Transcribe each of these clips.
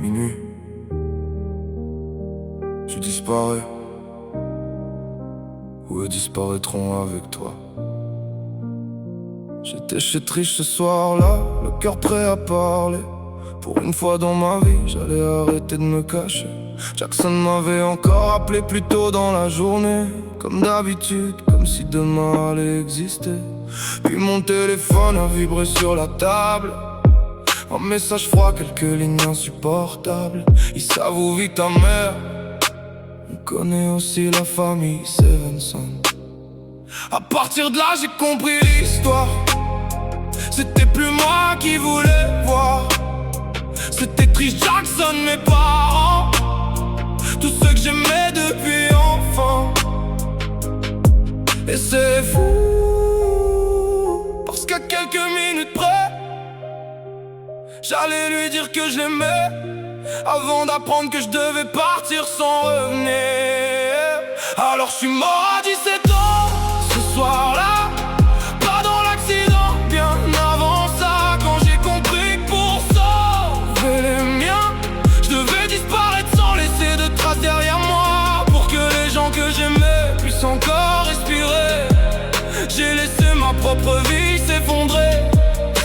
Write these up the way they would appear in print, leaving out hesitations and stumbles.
minuit. Tu disparais, ou eux disparaîtront avec toi. J'étais chez Triche ce soir-là, le cœur prêt à parler. Pour une fois dans ma vie, j'allais arrêter de me cacher. Jackson m'avait encore appelé plus tôt dans la journée, comme d'habitude, comme si demain allait exister. Puis mon téléphone a vibré sur la table, un message froid, quelques lignes insupportables. Ils savent où vit ta mère, on connaît aussi la famille Stevenson. À partir de là j'ai compris l'histoire. C'était plus moi qui voulais voir, c'était Trish Jackson, mes parents, tous ceux que j'aimais depuis enfant. Et c'est fou, parce qu'à quelques minutes près, j'allais lui dire que je l'aimais, avant d'apprendre que je devais partir sans revenir. Alors je suis mort à 17 ans, ce soir-là, pas dans l'accident, bien avant ça. Quand j'ai compris que pour sauver les miens, je devais disparaître sans laisser de traces derrière moi, pour que les gens que j'aimais puissent encore respirer. J'ai laissé ma propre vie s'effondrer,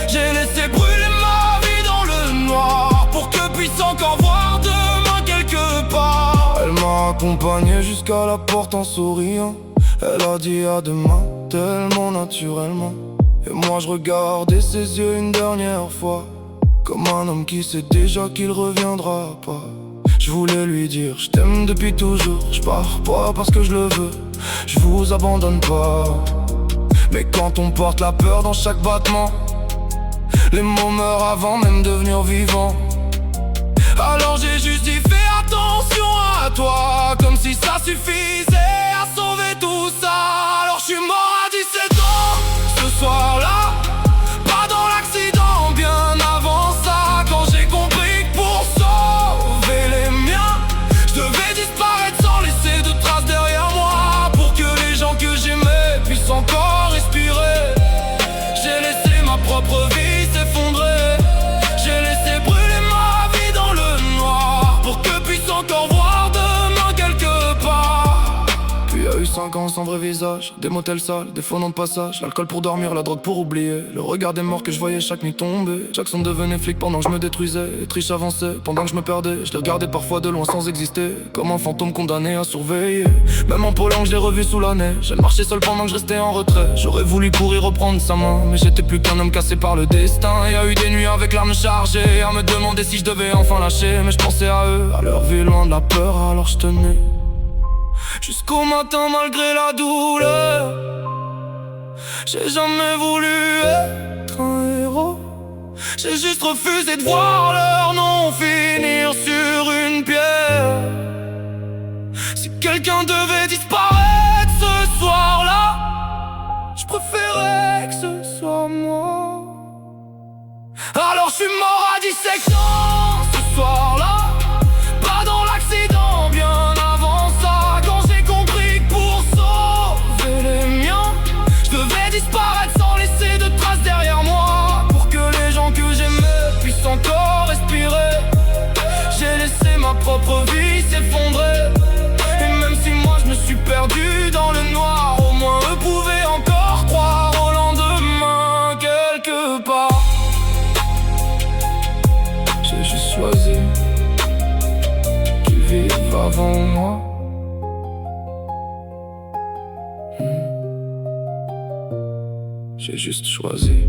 j'ai laissé brûler ma vie dans le noir, pour que puisse encore voir demain quelque part. Elle m'a accompagné jusqu'à la porte en souriant. Elle a dit à demain, tellement naturellement. Et moi je regardais ses yeux une dernière fois, comme un homme qui sait déjà qu'il reviendra pas. Je voulais lui dire, je t'aime depuis toujours. Je pars pas parce que je le veux, je vous abandonne pas. Mais quand on porte la peur dans chaque battement, les mots meurent avant même de devenir vivants. Alors j'ai juste dit fais attention à toi, comme si ça suffisait à sauver tout ça. Alors je suis mort à 17 ans, ce soir-là, pas dans l'accident, bien avant ça. Quand j'ai compris que pour sauver les miens, je devais disparaître sans laisser de traces derrière moi, pour que les gens que j'aimais puissent encore respirer. J'ai laissé ma propre vie s'effondrer, j'ai laissé brûler ma vie dans le noir, pour que puisse encore voir demain quelque part. Puis y a eu 5 ans sans vrai visage, des motels sales, des faux noms de passage, l'alcool pour dormir, la drogue pour oublier, le regard des morts que je voyais chaque nuit tomber. Jackson devenait flic pendant que je me détruisais, et Trish avançait pendant que je me perdais. Je les regardais parfois de loin sans exister, comme un fantôme condamné à surveiller. Même en Pologne je l'ai revu sous la neige, elle marchait seule pendant que je restais en retrait. J'aurais voulu courir reprendre sa main, mais j'étais plus qu'un homme cassé par le destin. Y a eu des nuits avec l'arme chargée, à me demander si je devais enfin lâcher. Mais je pensais à eux, à leur vie loin de la peur, alors je tenais jusqu'au matin malgré la douleur. J'ai jamais voulu être un héros, j'ai juste refusé de voir leur nom finir sur une pierre. Si quelqu'un devait disparaître ce soir-là, je préférais que ce soit moi. Alors je suis mort à 17 ans, ce soir-là, pas dans l'accident, bien avant ça. Quand j'ai compris que pour sauver les miens, je devais disparaître sans laisser de traces derrière moi, pour que les gens que j'aimais puissent encore respirer. J'ai laissé ma propre vie s'effondrer, et même si moi je me suis perdu dans le noir, au moins eux pouvaient encore croire au lendemain quelque part. J'ai juste choisi qu'ils vivent avant moi. J'ai juste choisi.